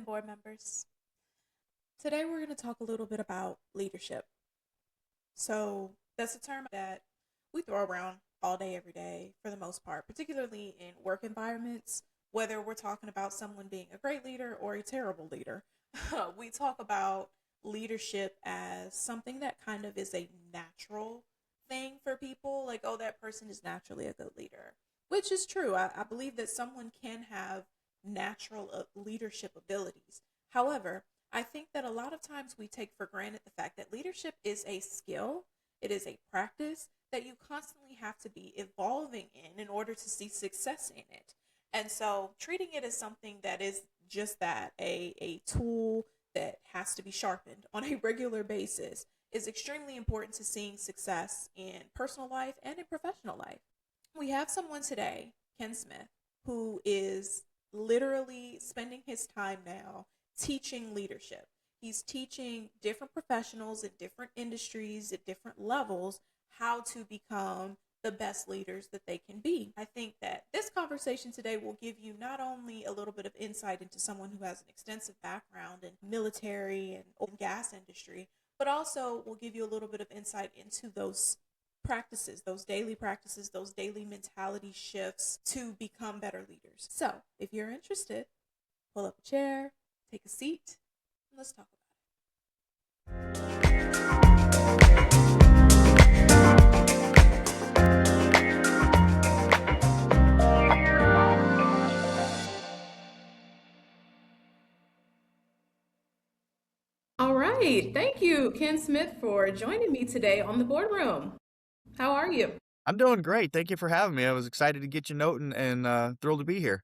and board members. Today we're going to talk a little bit about leadership. So, that's a term that we throw around all day, every day, for the most part, particularly in work environments, whether we're talking about someone being a great leader or a terrible leader. We talk about leadership as something that kind of is a natural thing for people. Like, oh, that person is naturally a good leader, which is true. I believe that someone can have natural leadership abilities. However, I think that a lot of times we take for granted the fact that leadership is a skill, it is a practice that you constantly have to be evolving in order to see success in it. And so treating it as something that is just that, a tool that has to be sharpened on a regular basis, is extremely important to seeing success in personal life and in professional life. We have someone today, Ken Smith, who is literally spending his time now teaching leadership. He's teaching different professionals in different industries at different levels how to become the best leaders that they can be. I think that this conversation today will give you not only a little bit of insight into someone who has an extensive background in military and oil and gas industry, but also will give you a little bit of insight into those practices, those daily mentality shifts to become better leaders. So if you're interested, pull up a chair, take a seat, and let's talk All right. Thank you, Ken Smith, for joining me today on the boardroom. How are you? I'm doing great. Thank you for having me. I was excited to get your note and thrilled to be here.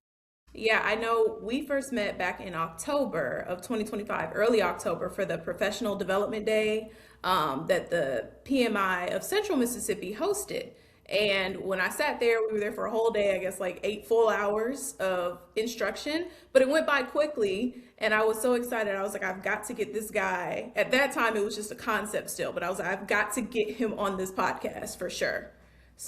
Yeah, I know we first met back in October of 2025, early October, for the Professional Development Day that the PMI of Central Mississippi hosted. And when I sat there, we were there for a whole day, I guess like 8 full hours of instruction, but it went by quickly. And I was so excited. I was like, I've got to get this guy. At that time, it was just a concept still, but I was like, I've got to get him on this podcast for sure.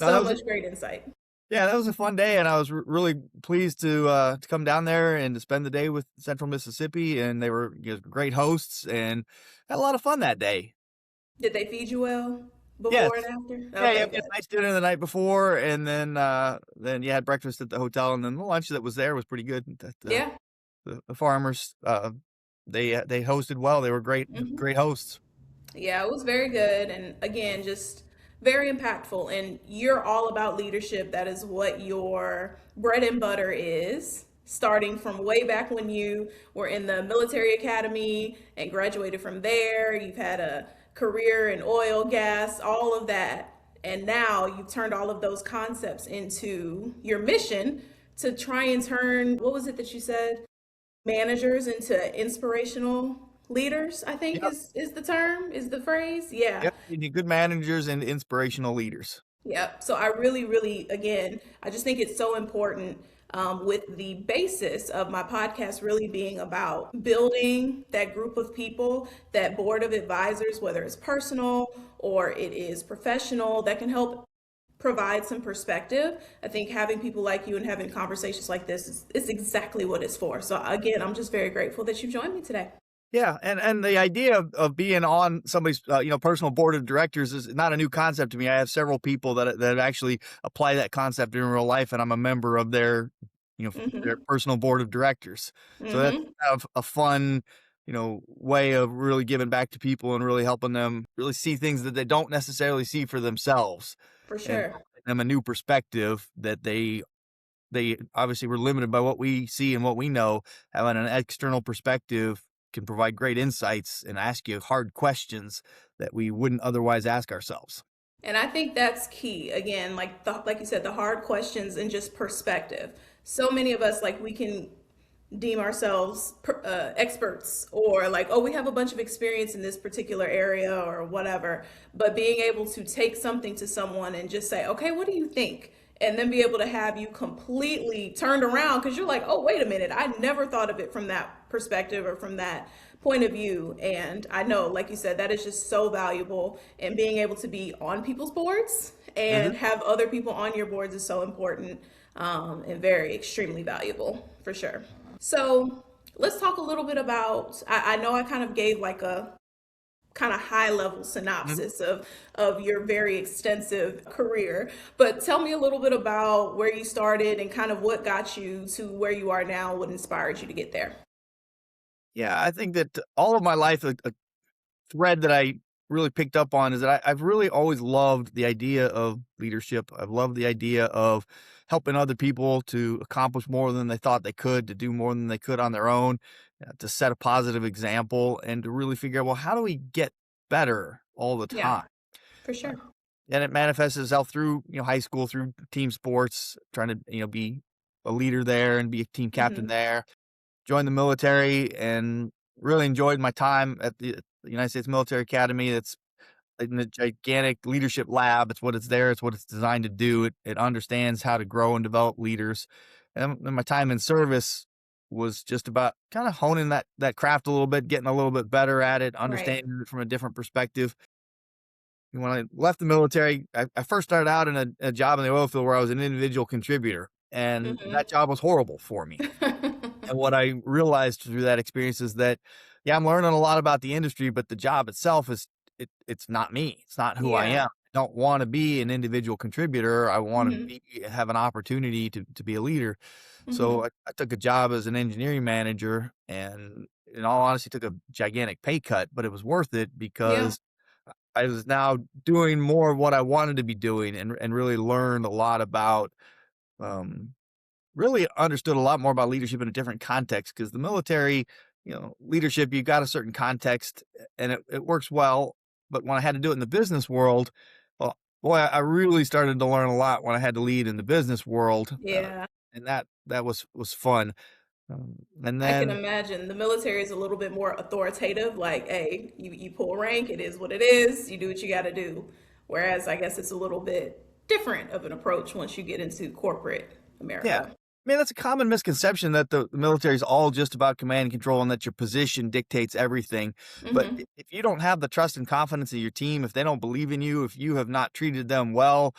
No, that So was much great insight. yeah, that was a fun day, and I was really pleased to come down there and to spend the day with Central Mississippi. And they were great hosts, and had a lot of fun that day. Did they feed you well before and Yes, after? yeah, Okay, we good. had a nice dinner the night before, and then you had breakfast at the hotel, and then the lunch that was there was pretty good. Yeah. The farmers they hosted well. They were hmm great hosts. Yeah, it was very good. And again, just very impactful. And you're all about leadership. That is what your bread and butter is, starting from way back when you were in the military academy and graduated from there. You've had a career in oil, gas, all of that. And now you've turned all of those concepts into your mission to try and turn, what was it that you said? Managers into inspirational leaders, I think Yep, is the term, is the phrase. Yeah. yep. You need good managers and inspirational leaders. Yep. So I really, really, again, I just think it's so important, with the basis of my podcast really being about building that group of people, that board of advisors, whether it's personal or it is professional, that can help provide some perspective. I think having people like you and having conversations like this is exactly what it's for. So again, I'm just very grateful that you joined me today. Yeah, and the idea of being on somebody's personal board of directors is not a new concept to me. I have several people that actually apply that concept in real life, and I'm a member of their hmm personal board of directors. So that's hmm kind of a fun way of really giving back to people and really helping them really see things that they don't necessarily see for themselves, For and sure. giving them a new perspective that they obviously were limited by what we see and what we know. Having an external perspective can provide great insights and ask you hard questions that we wouldn't otherwise ask ourselves. And I think that's key. Again, like you said, the hard questions and just perspective. So many of us, like, we can deem ourselves experts, or like, oh, we have a bunch of experience in this particular area or whatever. But being able to take something to someone and just say, okay, what do you think? And then be able to have you completely turned around because you're like, oh, wait a minute, I never thought of it from that perspective or from that point of view. And I know, like you said, that is just so valuable. And being able to be on people's boards Mhm. and have other people on your boards is so important, and very extremely valuable for sure. So Let's talk a little bit about. I know I kind of gave like a kind of high level Mhm. synopsis of your very extensive career, but tell me a little bit about where you started and kind of what got you to where you are now, what inspired you to get there. Yeah, I think that all of my life, a thread that I really picked up on is that I've really always loved the idea of leadership. I've loved the idea of helping other people to accomplish more than they thought they could, to do more than they could on their own, to set a positive example, and to really figure out, well, how do we get better all the Yeah, time? for Uh, sure. and it manifests itself through high school, through team sports, trying to be a leader there and be a team captain Hmm. there. Joined the military and really enjoyed my time at the United States Military Academy. That's in a gigantic leadership lab. It's what it's there. It's what it's designed to do. It understands how to grow and develop leaders. And my time in service was just about kind of honing that craft a little bit, getting a little bit better at it, Right. understanding it from a different perspective. And when I left the military, I first started out in a job in the oil field where I was an individual contributor, and Hmm. that job was horrible for me. And what I realized through that experience is that, yeah, I'm learning a lot about the industry, but the job itself it's not me. It's not who I Yeah. am. I don't want to be an individual contributor. I want to Hmm. have an opportunity to be a leader. So Hmm. I took a job as an engineering manager, and in all honesty, took a gigantic pay cut, but it was worth it Yeah. because I was now doing more of what I wanted to be doing, and really learned a lot about um, really understood a lot more about leadership in a different context because the military, leadership, you got a certain context and it works well. But when I had to do it in the business world, well, boy, I really started to learn a lot when I had to lead in the business world. Yeah. And that was fun. And I can then, imagine the military is a little bit more authoritative. Like, hey, you pull rank, it is what it is. You do what you got to do. Whereas I guess it's a little bit different of an approach once you get into corporate yeah. America. I mean, that's a common misconception that the military is all just about command and control and that your position dictates everything. But Hmm. if you don't have the trust and confidence of your team, if they don't believe in you, if you have not treated them well,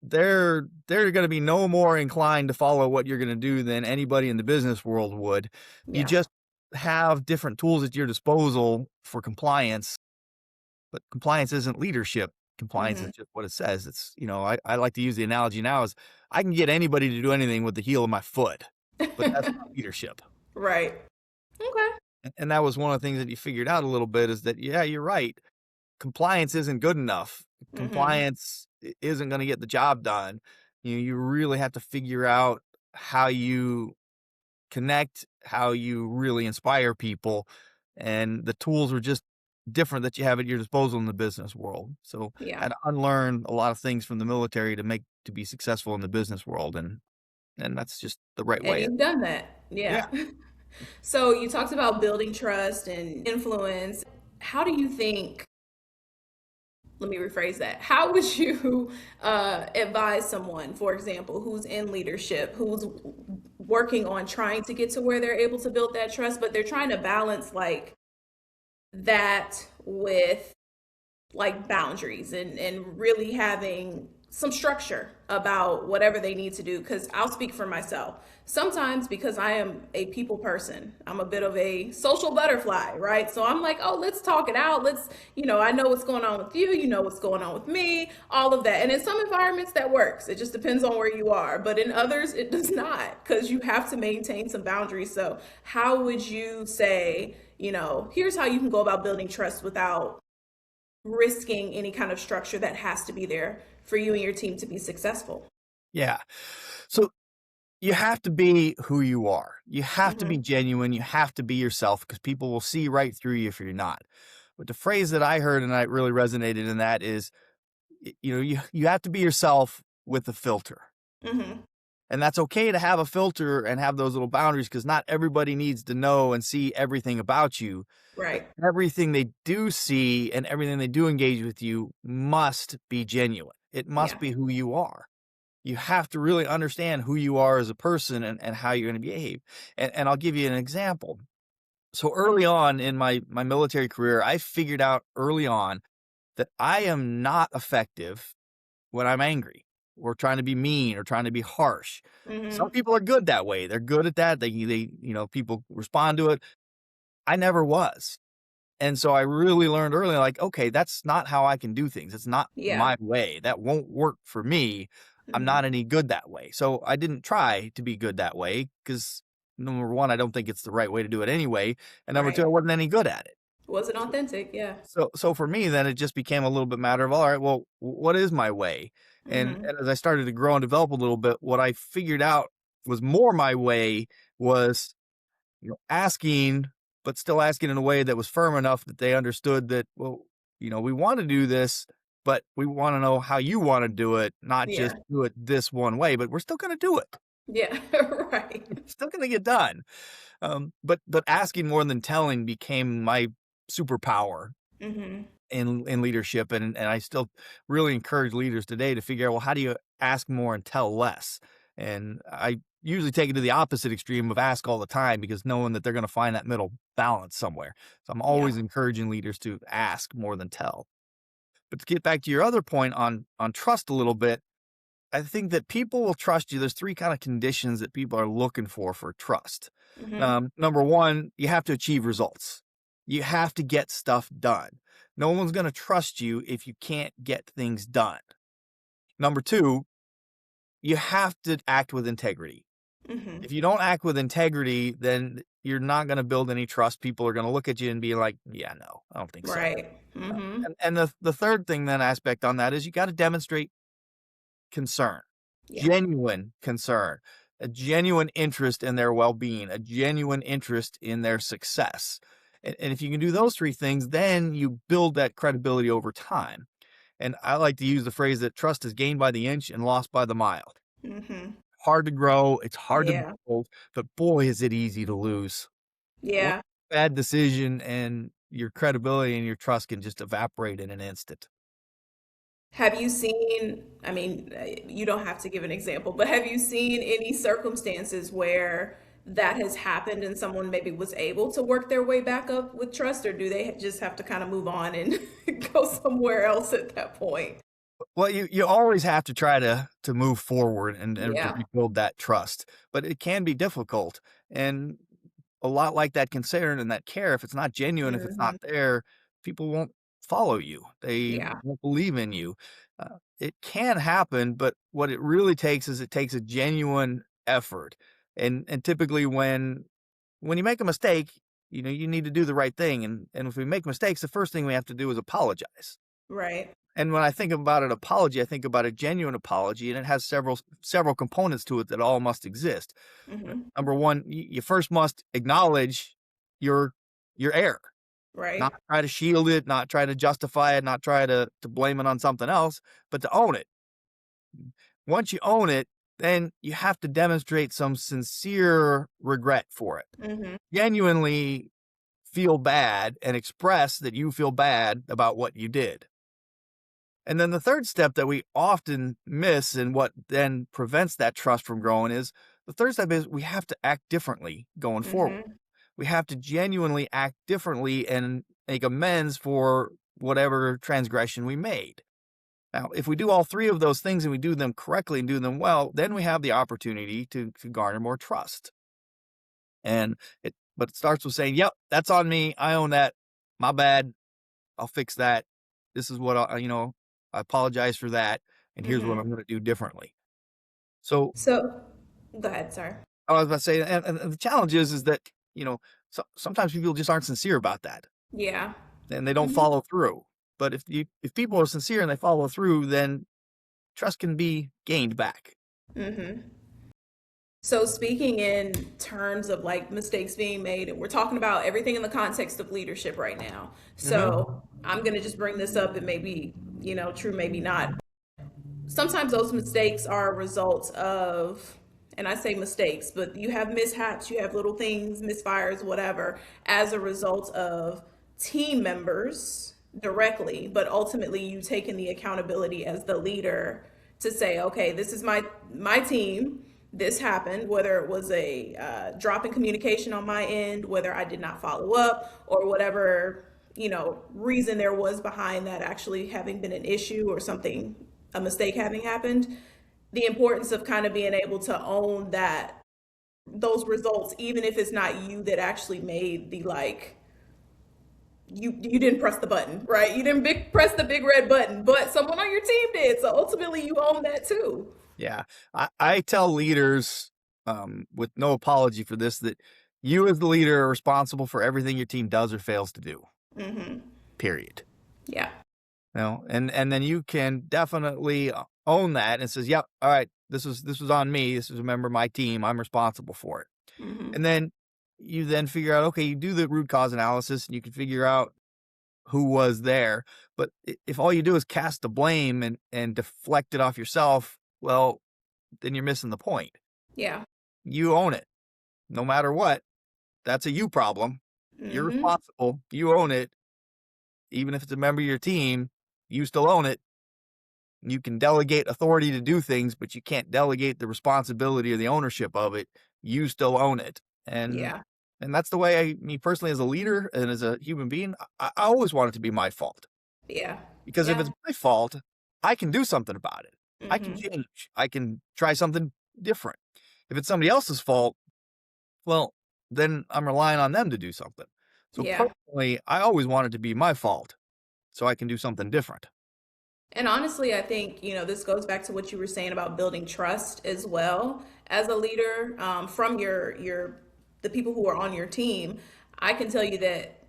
they're going to be no more inclined to follow what you're going to do than anybody in the business world would. You Yeah. just have different tools at your disposal for compliance, but compliance isn't leadership. Compliance Hmm. is just what it says. It's, I like to use the analogy now is I can get anybody to do anything with the heel of my foot, but that's not leadership. Right. Okay. And that was one of the things that you figured out a little bit is that, yeah, you're right. Compliance isn't good enough. Hmm. Compliance isn't going to get the job done. You really have to figure out how you connect, how you really inspire people, and the tools are just different that you have at your disposal in the business world. So I Yeah. had to unlearn a lot of things from the military to be successful in the business world, and that's just the right And way. you've done that. Yeah. Yeah. So you talked about building trust and influence. How do you think, let me rephrase that. How would you advise someone, for example, who's in leadership, who's working on trying to get to where they're able to build that trust, but they're trying to balance like that with like boundaries and really having some structure about whatever they need to do? Because I'll speak for myself. Sometimes, because I am a people person, I'm a bit of a social butterfly, right? So I'm like, oh, let's talk it out. Let's, I know what's going on with you, you know what's going on with me, all of that. And in some environments that works. It just depends on where you are. But in others, it does not, because you have to maintain some boundaries. So how would you say, here's how you can go about building trust without risking any kind of structure that has to be there for you and your team to be successful? Yeah. So you have to be who you are. You have to be Hmm. genuine. You have to be yourself because people will see right through you if you're not. But the phrase that I heard and I really resonated in that is, you have to be yourself with a filter. Hmm. And that's okay to have a filter and have those little boundaries because not everybody needs to know and see everything about you. But Right. everything they do see and everything they do engage with you must be genuine. It must Yeah. be who you are. You have to really understand who you are as a person and how you're going to behave. And I'll give you an example. So early on in my military career, I figured out early on that I am not effective when I'm angry. or trying to be mean or trying to be harsh. Some Mhm. people are good that way. They're good at that. People respond to it. I never was. And so I really learned early, like, okay, that's not how I can do things. It's not Yeah. my way. That won't work for me. I'm Mhm. not any good that way. So I didn't try to be good that way because number one, I don't think it's the right way to do it anyway. And number two, I Right. wasn't any good at it. Wasn't authentic, yeah. So for me, then it just became a little bit matter of, all right, well, what is my way? Mhm. And as I started to grow and develop a little bit, what I figured out was more my way was, asking, but still asking in a way that was firm enough that they understood that, well, we want to do this, but we want to know how you want to do it, not just Yeah. do it this one way, but we're still going to do it. Yeah, right. It's still going to get done. But asking more than telling became my superpower Mhm. in leadership, and I still really encourage leaders today to figure out, well, how do you ask more and tell less? And I usually take it to the opposite extreme of ask all the time, because knowing that they're going to find that middle balance somewhere. So I'm Yeah. always encouraging leaders to ask more than tell. But to get back to your other point on trust a little bit, I think that people will trust you. There's three kind of conditions that people are looking for trust. Mhm. Number one, you have to achieve results. You have to get stuff done. No one's going to trust you if you can't get things done. Number two, you have to act with integrity. Mhm. If you don't act with integrity, then you're not going to build any trust. People are going to look at you and be like, yeah, no, I don't think so. Right. Mhm. And the third thing, then, aspect on that is you got to demonstrate concern, Yeah. genuine concern, a genuine interest in their well-being, a genuine interest in their success. And if you can do those three things, then you build that credibility over time. And I like to use the phrase that trust is gained by the inch and lost by the mile. Mhm. Hard to grow, it's hard to Yeah. build, but boy, is it easy to lose. One Yeah. bad decision and your credibility and your trust can just evaporate in an instant. Have you seen, I mean, you don't have to give an example, but have you seen any circumstances where that has happened and someone maybe was able to work their way back up with trust, or do they just have to kind of move on and go somewhere else at that point? Well, you always have to try to move forward and to Yeah. rebuild that trust, but it can be difficult, and a lot like that concern and that care, if it's not genuine, if it's not Mhm. there, people won't follow you. They Yeah. won't believe in you. It can happen, but what it really takes is it takes a genuine effort, and typically when you make a mistake, you need to do the right thing, and if we make mistakes, the first thing we have to do is apologize. Right. And when I think about an apology, I think about a genuine apology, and it has several components to it that all must exist. Mhm. Number one, you first must acknowledge your your error, not Right. try to shield it, not try to justify it, not try to blame it on something else, but to own it. Once you own it, then you have to demonstrate some sincere regret for it. Mhm. Genuinely feel bad and express that you feel bad about what you did. And then the third step that we often miss, and what then prevents that trust from growing, is the third step is we have to act differently going forward. Mhm. We have to genuinely act differently and make amends for whatever transgression we made. Now, if we do all three of those things and we do them correctly and do them well, then we have the opportunity to garner more trust. But it starts with saying, "Yep, that's on me. I own that. My bad. I'll fix that. This is what I apologize for that, and here's what I'm Mhm. going to do differently." So So, go ahead, sir. I was about to say, and the challenge is that sometimes people just aren't sincere about that, Yeah. and they don't Mhm. follow through. But if people are sincere and they follow through, then trust can be gained back. Mhm. So speaking in terms of like mistakes being made, and we're talking about everything in the context of leadership right now. Hmm. So I'm gonna just bring this up. It may be, true, maybe not. Sometimes those mistakes are a result of, and I say mistakes, but you have mishaps, you have little things, misfires, whatever, as a result of team members directly, but ultimately you taking the accountability as the leader to say, okay, this is my team. This happened, whether it was a drop in communication on my end, whether I did not follow up, or whatever reason there was behind that actually having been an issue or something, a mistake having happened. the importance of kind of being able to own that those results, even if it's not you that actually made the like you didn't press the button, right? You didn't press the big red button, but someone on your team did. So ultimately, you own that too. Yeah. I tell leaders, with no apology for this, that you as the leader are responsible for everything your team does or fails to do. Mm-hmm. Period. Yeah. And then you can definitely own that and says, "Yep, all right, this was on me. This is a member of my team. I'm responsible for it." Mm-hmm. And then you then figure out, okay, you do the root cause analysis and you can figure out who was there. But if all you do is cast the blame and deflect it off yourself, well, then you're missing the point. Yeah. You own it, no matter what. That's a you problem. You're Mm-hmm. responsible. You own it. Even if it's a member of your team, you still own it. You can delegate authority to do things, but you can't delegate the responsibility or the ownership of it. You still own it. Yeah. And that's the way me personally as a leader and as a human being, I always want it to be my fault. Yeah. Because if it's Yeah. my fault, I can do something about it. I can Mm-hmm. change. I can try something different. If it's somebody else's fault, well, then I'm relying on them to do something. So Yeah. personally, I always want it to be my fault so I can do something different. And honestly, I think, this goes back to what you were saying about building trust as well as a leader, from the people who are on your team. I can tell you that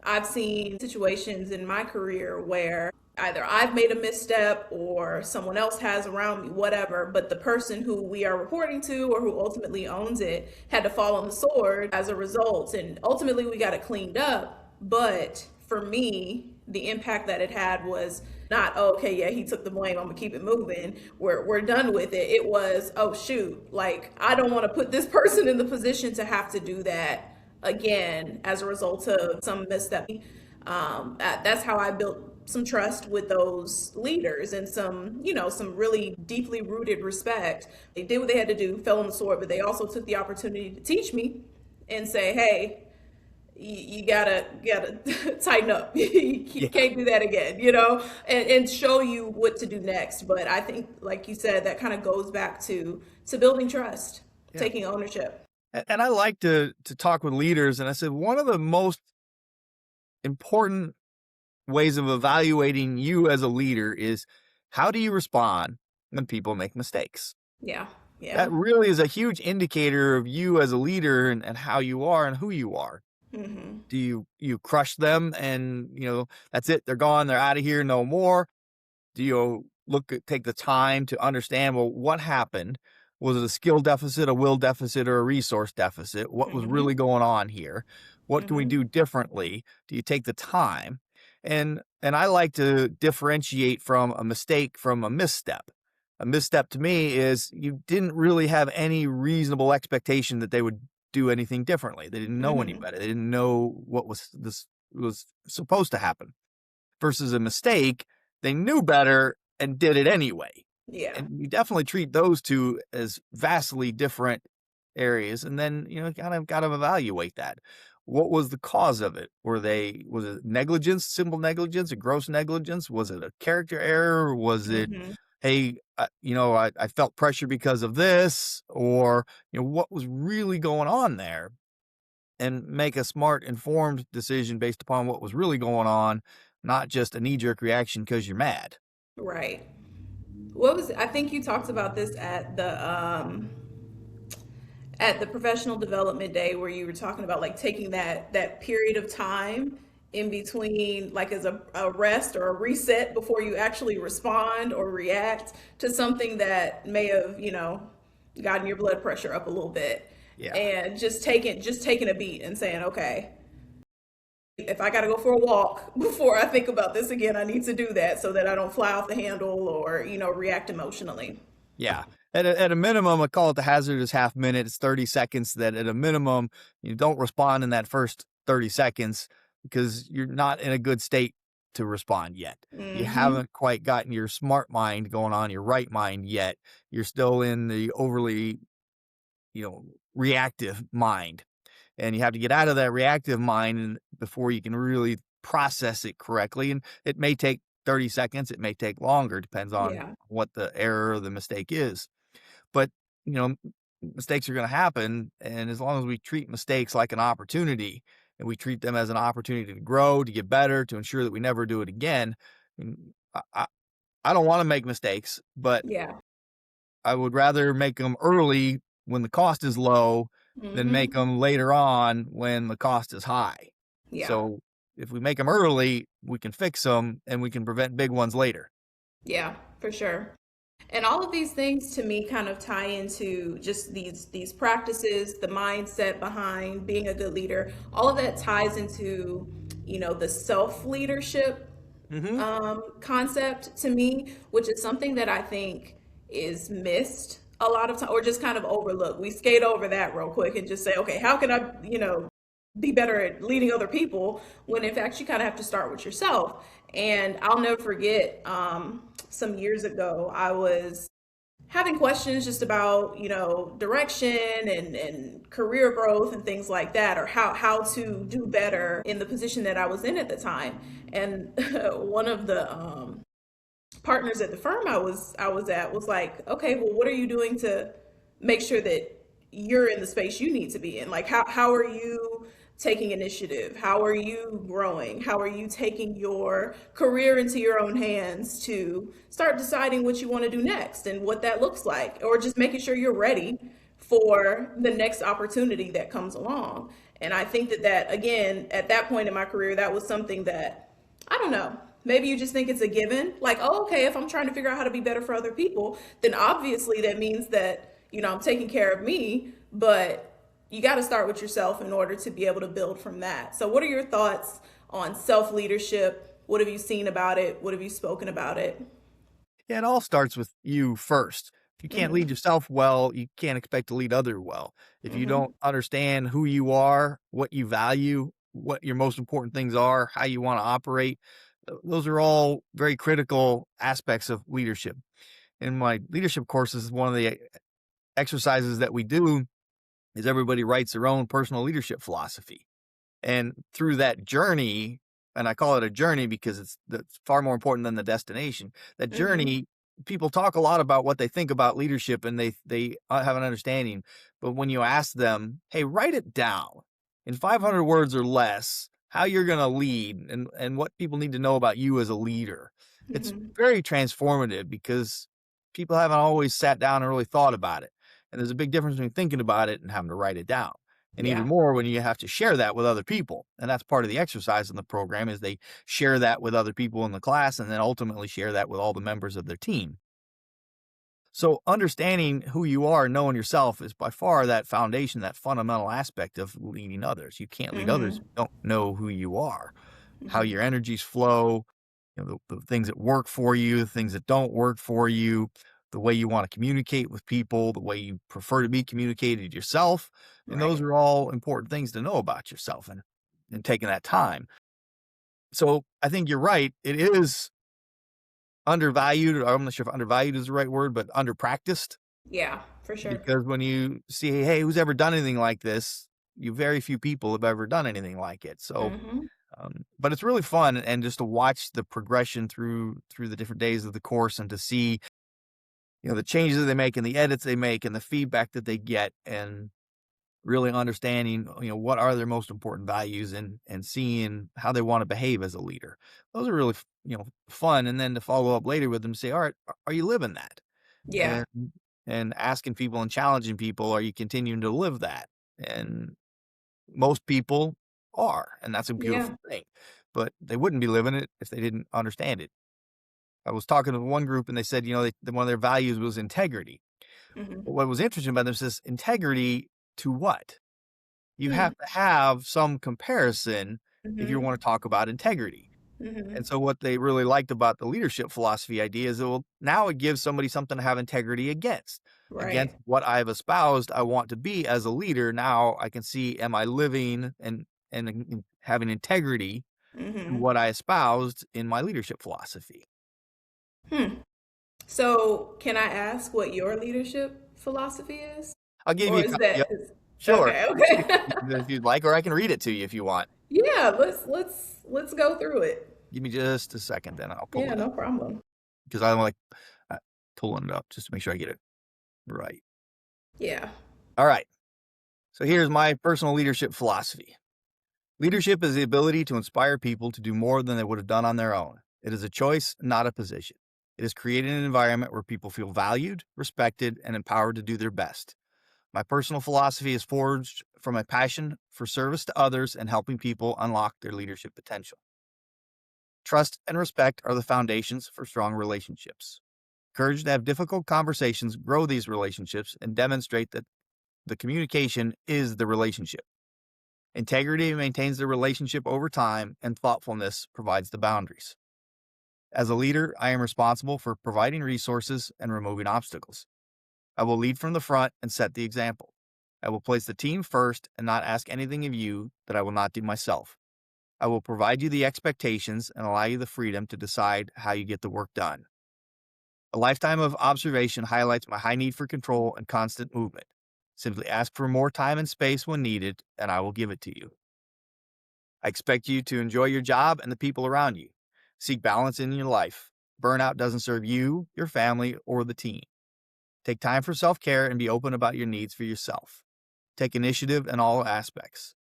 I've seen situations in my career where either I've made a misstep or someone else has around me, whatever, but the person who we are reporting to or who ultimately owns it had to fall on the sword as a result. And ultimately, we got it cleaned up. But for me, the impact that it had was not, oh, okay, yeah, he took the blame, I'm gonna keep it moving, we're done with it. It was, oh shoot, like I don't want to put this person in the position to have to do that again as a result of some misstep. That's how I built some trust with those leaders and some really deeply rooted respect. They did what they had to do, fell on the sword, but they also took the opportunity to teach me and say, hey, you gotta tighten up. You Yeah. can't do that again, and show you what to do next. But I think, like you said, that kind of goes back to building trust, Yeah. taking ownership. And I like to talk with leaders, and I said one of the most important ways of evaluating you as a leader is how do you respond when people make mistakes? Yeah, That yeah. really is a huge indicator of you as a leader and how you are and who you are. Mm-hmm. Do you crush them and that's it, they're gone, they're out of here, no more? Do you take the time to understand, well, what happened? Was it a skill deficit, a will deficit, or a resource deficit? What was Mm-hmm. really going on here? What can we Mm-hmm. do differently? Do you take the time? And I like to differentiate from a mistake from a misstep. A misstep to me is you didn't really have any reasonable expectation that they would do anything differently. They didn't know any Mm-hmm. better. They didn't know what was supposed to happen. Versus a mistake, they knew better and did it anyway. Yeah. And you definitely treat those two as vastly different areas. And then, kind of evaluate that. What was the cause of it? Was it negligence, simple negligence, a gross negligence? Was it a character error? Was it, Mm-hmm. hey, I felt pressure because of this? Or, what was really going on there? And make a smart, informed decision based upon what was really going on, not just a knee jerk reaction because you're mad. Right. What was I think you talked about this at the professional development day where you were talking about like taking that period of time in between, like as a rest or a reset before you actually respond or react to something that may have gotten your blood pressure up a little bit, Yeah. and just taking a beat and saying, okay, if I got to go for a walk before I think about this again, I need to do that so that I don't fly off the handle or react emotionally. Yeah. At a minimum, I call it the hazardous half minute. It's 30 seconds that at a minimum, you don't respond in that first 30 seconds because you're not in a good state to respond yet. You Mm-hmm. haven't quite gotten your smart mind going on, your right mind yet. You're still in the overly, reactive mind. And you have to get out of that reactive mind before you can really process it correctly. And it may take 30 seconds. It may take longer, depends on Yeah. what the error or the mistake is. But, you know, mistakes are going to happen. And as long as we treat mistakes like an opportunity and we treat them as an opportunity to grow, to get better, to ensure that we never do it again, I mean, I don't want to make mistakes, but Yeah. I would rather make them early when the cost is low than make Mhm. them later on when the cost is high. Yeah. So if we make them early, we can fix them and we can prevent big ones later. Yeah, for sure. And all of these things to me kind of tie into just these practices, the mindset behind being a good leader. All of that ties into, the self leadership Hmm. concept to me, which is something that I think is missed a lot of time or just kind of overlooked. We skate over that real quick and just say, okay, how can I, be better at leading other people when in fact you kind of have to start with yourself. And I'll never forget some years ago, I was having questions just about direction and career growth and things like that, or how to do better in the position that I was in at the time. And one of the partners at the firm I was at was like, okay, well, what are you doing to make sure that you're in the space you need to be in? Like, how are you taking initiative? How are you growing? How are you taking your career into your own hands to start deciding what you want to do next and what that looks like, or just making sure you're ready for the next opportunity that comes along? And I think that again, at that point in my career, that was something that, I don't know. Maybe you just think it's a given. Like, oh, okay, if I'm trying to figure out how to be better for other people, then obviously that means that, I'm taking care of me, but you got to start with yourself in order to be able to build from that. So, what are your thoughts on self leadership? What have you seen about it? What have you spoken about it? Yeah, it all starts with you first. If you can't lead Mm-hmm. yourself well, you can't expect to lead others well. If you Mm-hmm. don't understand who you are, what you value, what your most important things are, how you want to operate, those are all very critical aspects of leadership. In my leadership courses, one of the exercises that we do is everybody writes their own personal leadership philosophy. And through that journey, and I call it a journey because that's far more important than the destination. That Mm-hmm. journey, people talk a lot about what they think about leadership and they have an understanding. But when you ask them, hey, write it down in 500 words or less, how you're going to lead and what people need to know about you as a leader, it's Mm-hmm. very transformative because people haven't always sat down and really thought about it. And there's a big difference between thinking about it and having to write it down. And even Yeah. more when you have to share that with other people. And that's part of the exercise in the program is they share that with other people in the class and then ultimately share that with all the members of their team. So understanding who you are, knowing yourself is by far that foundation, that fundamental aspect of leading others. You can't lead others if Mm-hmm. you don't know who you are, how Mm-hmm. your energies flow, the things that work for you, the things that don't work for you, the way you want to communicate with people, the way you prefer to be communicated yourself. And those Right. are all important things to know about yourself and taking that time. So I think you're right. It is undervalued. I'm not sure if undervalued is the right word, but underpracticed. Yeah, for sure. Because when you see, hey, who's ever done anything like this? Very few people have ever done anything like it. So, Mm-hmm. but it's really fun, and just to watch the progression through the different days of the course, and to see, the changes that they make, and the edits they make, and the feedback that they get, and really understanding, what are their most important values, and seeing how they want to behave as a leader. Those are really, fun. And then to follow up later with them, say, all right, are you living that? Yeah. And asking people and challenging people, are you continuing to live that? And most people are, and that's a beautiful Yeah. thing. But they wouldn't be living it if they didn't understand it. I was talking to one group and they said, one of their values was integrity. Mm-hmm. But what was interesting about them is integrity to what? You have Hmm. to have some comparison if you Mm-hmm. want to talk about integrity. And Mm-hmm. so what they really liked about the leadership philosophy idea is, well, now it gives somebody something to have integrity against Right. what I've espoused I want to be as a leader. Now I can see, am I living and having integrity to Mm-hmm. what I espoused in my leadership philosophy? Hmm. So, can I ask what your leadership philosophy is? I'll give Or you a is copy. that Yep, is sure. okay, I can give okay. you if you'd like, or I can read it to you if you want. Yeah, let's go through it. Give me just a second, then I'll pull Yeah, it no up problem. because I'm like uh, pulling it up just to make sure I get it right. Yeah. All right. So here's my personal leadership philosophy. Leadership is the ability to inspire people to do more than they would have done on their own. It is a choice, not a position. It is creating an environment where people feel valued, respected, and empowered to do their best. My personal philosophy is forged from a passion for service to others and helping people unlock their leadership potential. Trust and respect are the foundations for strong relationships. Courage to have difficult conversations, grow these relationships, and demonstrate that the communication is the relationship. Integrity maintains the relationship over time, and thoughtfulness provides the boundaries. As a leader, I am responsible for providing resources and removing obstacles. I will lead from the front and set the example. I will place the team first and not ask anything of you that I will not do myself. I will provide you the expectations and allow you the freedom to decide how you get the work done. A lifetime of observation highlights my high need for control and constant movement. Simply ask for more time and space when needed, and I will give it to you. I expect you to enjoy your job and the people around you. Seek balance in your life. Burnout doesn't serve you, your family, or the team. Take time for self care and be open about your needs for yourself. Take initiative in all aspects.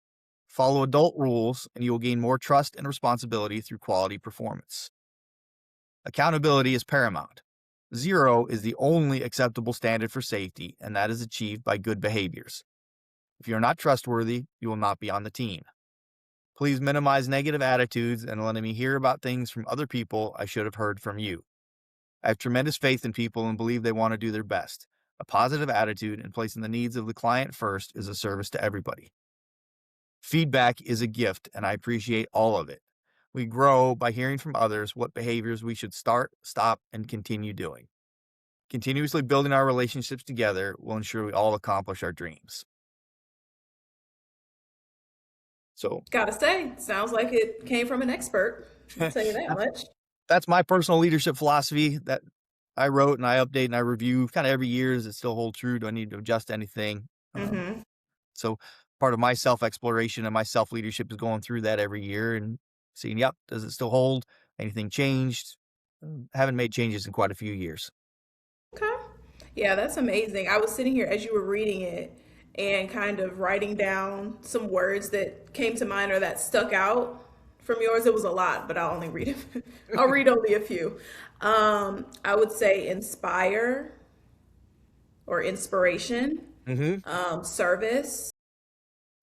Follow adult rules, and you will gain more trust and responsibility through quality performance. Accountability is paramount. Zero is the only acceptable standard for safety, and that is achieved by good behaviors. If you are not trustworthy, you will not be on the team. Please minimize negative attitudes and letting me hear about things from other people I should have heard from you. I have tremendous faith in people and believe they want to do their best. A positive attitude and placing the needs of the client first is a service to everybody. Feedback is a gift, and I appreciate all of it. We grow by hearing from others what behaviors we should start, stop, and continue doing. Continuously building our relationships together will ensure we all accomplish our dreams. So Gotta say, sounds like it came from an expert. I'll tell you that much. that's my personal leadership philosophy that I wrote and I update and I review kind of every year. Does it still hold true? Do I need to adjust anything? Mm-hmm. So part of my self exploration and my self leadership is going through that every year and seeing, yep, does it still hold? Anything changed? Haven't made changes in quite a few years. Okay. Yeah, that's amazing. I was sitting here as you were reading it and kind of writing down some words that came to mind or that stuck out from yours. It was a lot, but I'll only read it. I'll read only a few. I would say inspire or inspiration, Mm-hmm. service,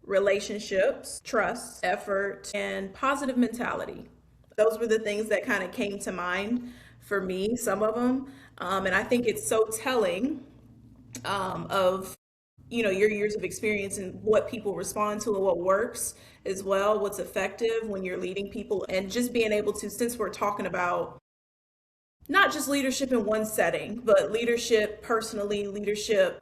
relationships, trust, effort, and positive mentality. Those were the things that kind of came to mind for me, some of them. And I think it's so telling of your years of experience and what people respond to and what works as well, what's effective when you're leading people, and just being able to, since we're talking about not just leadership in one setting, but leadership personally, leadership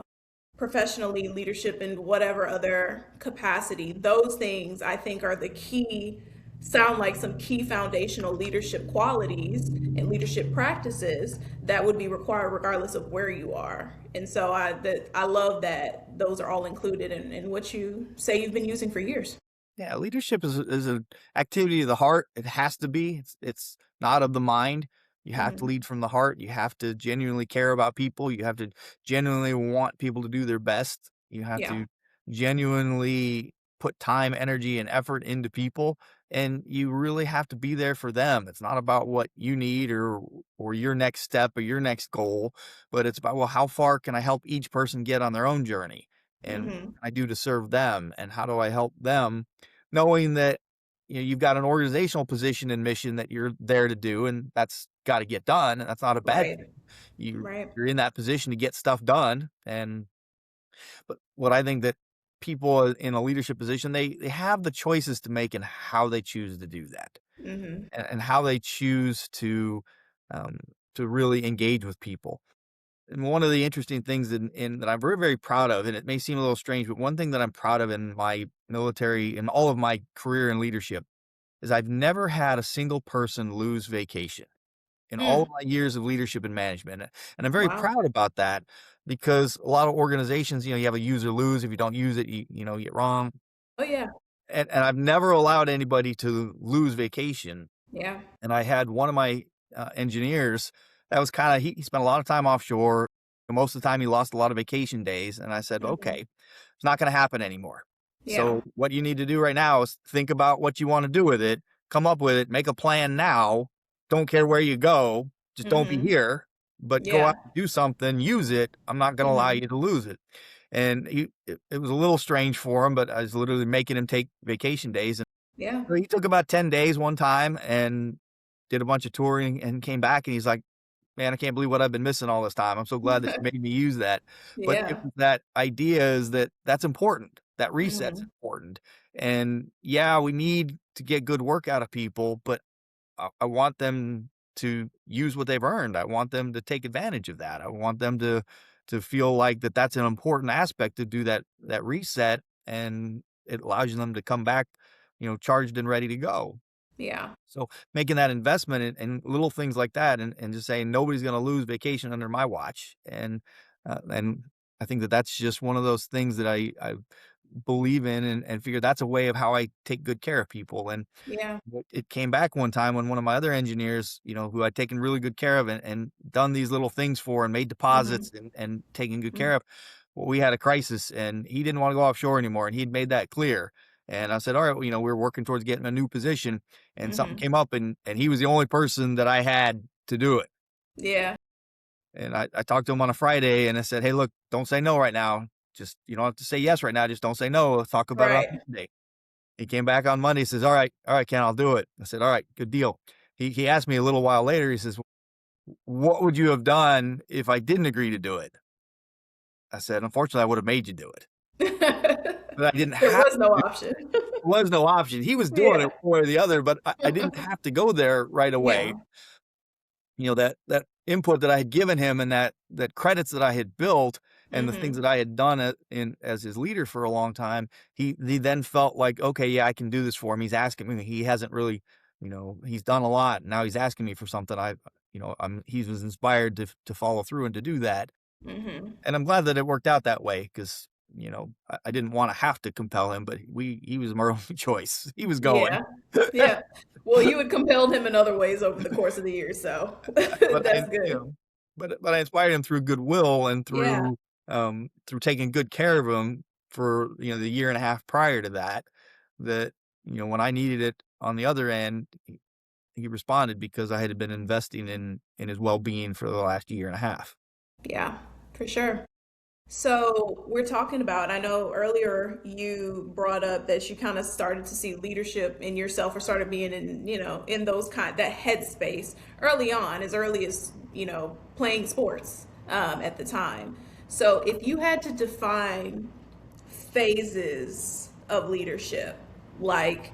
professionally, leadership in whatever other capacity. Those things I think are the key, sound like some key foundational leadership qualities and leadership practices that would be required regardless of where you are. And so I love that those are all included in what you say you've been using for years. Yeah, leadership is an activity of the heart. It has to be. It's not of the mind. You have to Hmm. lead from the heart. You have to genuinely care about people. You have to genuinely want people to do their best. You have Yeah. to genuinely put time, energy, and effort into people, and you really have to be there for them. It's not about what you need or your next step or your next goal, but it's about, well, how far can I help each person get on their own journey? And what Hmm. can I do to serve them? And how do I help them? Knowing that you've got an organizational position and mission that you're there to do, and that's got to get done, and that's not a bad Right. thing. You Right. you're in that position to get stuff done, and but what I think that people in a leadership position, they have the choices to make in how they choose to do that, Hmm. and how they choose um, to really engage with people. And one of the interesting things that I'm very, very proud of, and it may seem a little strange, but one thing that I'm proud of in my military and all of my career in leadership is I've never had a single person lose vacation in all of Mm. my years of leadership and management. And I'm very Wow. proud about that because a lot of organizations, you have a use or lose. If you don't use it, you get wrong. Oh yeah. And I've never allowed anybody to lose vacation. Yeah. And I had one of my engineers that was kind of, he spent a lot of time offshore. And most of the time, he lost a lot of vacation days. And I said, Mhm. okay, it's not going to happen anymore. Yeah. So, what you need to do right now is think about what you want to do with it, come up with it, make a plan now. Don't care where you go, just don't be Mhm. here, but go Yeah. out and do something, use it. I'm not going to allow Mhm. you to lose it. And it was a little strange for him, but I was literally making him take vacation days. Yeah. So he took about 10 days one time and did a bunch of touring and came back and he's like, "Man, I can't believe what I've been missing all this time. I'm so glad that you made me use that." But it Yeah. was that idea is that that's important. That reset's Mhm. important. And yeah, we need to get good work out of people, but I want them to use what they've earned. I want them to take advantage of that. I want them to feel like that that's an important aspect to do that reset, and it allows them to come back, charged and ready to go. Yeah. So making that investment in little things like that, and just saying nobody's going to lose vacation under my watch, and I think that that's just one of those things that I believe in, and figure that's a way of how I take good care of people. And Yeah. it came back one time when one of my other engineers, who I'd taken really good care of and done these little things for and made Mhm. deposits and taken good Mhm. care of. Well, we had a crisis and he didn't want to go offshore anymore. And he'd made that clear. And I said, all right, well, we were working towards getting a new position and something Mhm. came up and he was the only person that I had to do it. Yeah. And I talked to him on a Friday and I said, hey, look, don't say no right now. Just, you don't have to say yes right now. Just don't say no. Let's talk about it on Right. Monday. He came back on Monday, says, all right, Ken, I'll do it. I said, all right, good deal. He asked me a little while later, he says, what would you have done if I didn't agree to do it? I said, unfortunately, I would have made you do it. But I didn't There have was no to. option. There was no option. He was doing it Yeah. one way or the other, but I didn't have to go there right away. Yeah. That input that I had given him and that credits that I had built and the things Mhm. that I had done in as his leader for a long time, he then felt like, okay, yeah, I can do this for him. He's asking me. He hasn't really, he's done a lot. Now he's asking me for something. He was inspired to follow through and to do that. Mhm. And I'm glad that it worked out that way because I didn't want to have to compel him, but he was my only choice. He was going. Yeah. Yeah. Well, you had compelled him in other ways over the course of the year, so But I that's good. but I inspired him through goodwill and Yeah. through taking good care of him for, the year and a half prior to that, when I needed it on the other end, he responded because I had been investing in his well-being for the last year and a half. Yeah, for sure. So we're talking about, I know earlier you brought up that you kind of started to see leadership in yourself or started being in, in those that headspace early on, as early as, playing sports at the time. So if you had to define phases of leadership, like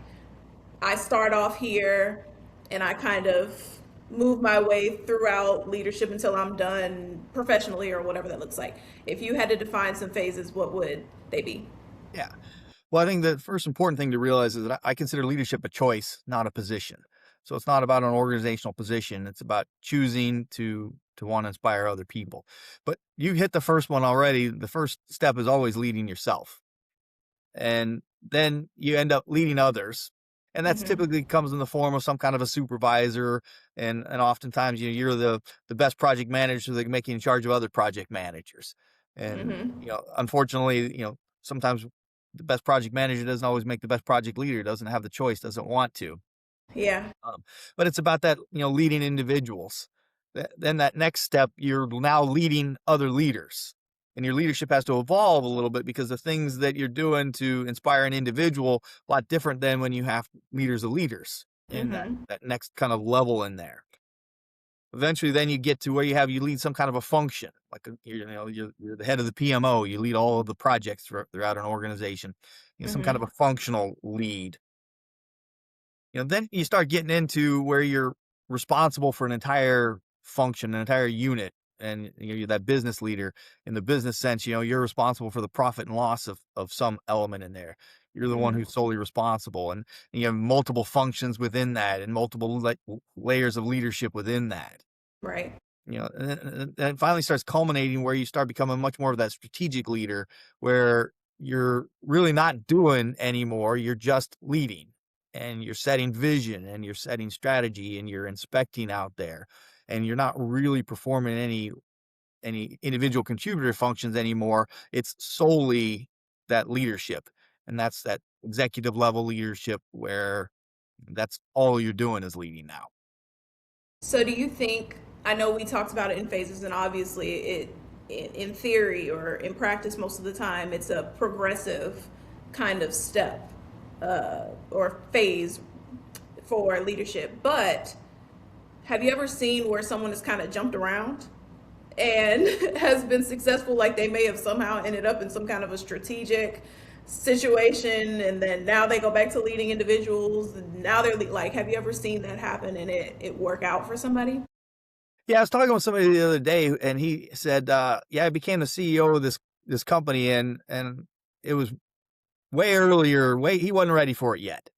I start off here and I kind of move my way throughout leadership until I'm done professionally or whatever that looks like. If you had to define some phases, what would they be? Yeah. Well, I think the first important thing to realize is that I consider leadership a choice, not a position. So it's not about an organizational position. It's about choosing to want to inspire other people. But you hit the first one already. The first step is always leading yourself. And then you end up leading others. And that's Mm-hmm. typically comes in the form of some kind of a supervisor. And oftentimes you're the best project manager that can make you in charge of other project managers. And Mm-hmm. unfortunately, sometimes the best project manager doesn't always make the best project leader, doesn't have the choice, doesn't want to. Yeah. But it's about that, leading individuals. Then that next step, you're now leading other leaders. And your leadership has to evolve a little bit because the things that you're doing to inspire an individual, a lot different than when you have leaders of leaders in that, Mm-hmm. that next kind of level in there. Eventually, then you get to where you lead some kind of a function, like you're the head of the PMO. You lead all of the projects throughout an organization. Some kind of Mm-hmm. a functional lead. Then you start getting into where you're responsible for an entire function, an entire unit, and you're that business leader. In the business sense, you're responsible for the profit and loss of some element in there. You're the one Mm-hmm. who's solely responsible, and you have multiple functions within that, and multiple layers of leadership within that. Right. And it finally starts culminating where you start becoming much more of that strategic leader, where you're really not doing anymore. You're just leading. and you're setting vision and you're setting strategy and you're inspecting out there and you're not really performing any individual contributor functions anymore. It's solely that leadership. And that's that executive level leadership where that's all you're doing is leading now. So do you think, I know we talked about it in phases, and obviously in theory or in practice most of the time it's a progressive kind of step or phase for leadership. But have you ever seen where someone has kind of jumped around and has been successful? Like they may have somehow ended up in some kind of a strategic situation, and then now they go back to leading individuals, and now they're like, have you ever seen that happen and it work out for somebody? Yeah, I was talking with somebody the other day and he said, yeah, I became the CEO of this company and it was way earlier, way he wasn't ready for it yet.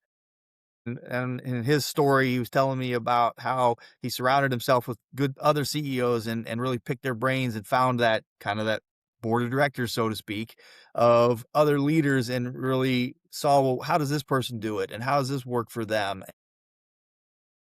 And in his story, he was telling me about how he surrounded himself with good other CEOs and really picked their brains and found that kind of that board of directors, so to speak, of other leaders and really saw, well, how does this person do it? And how does this work for them?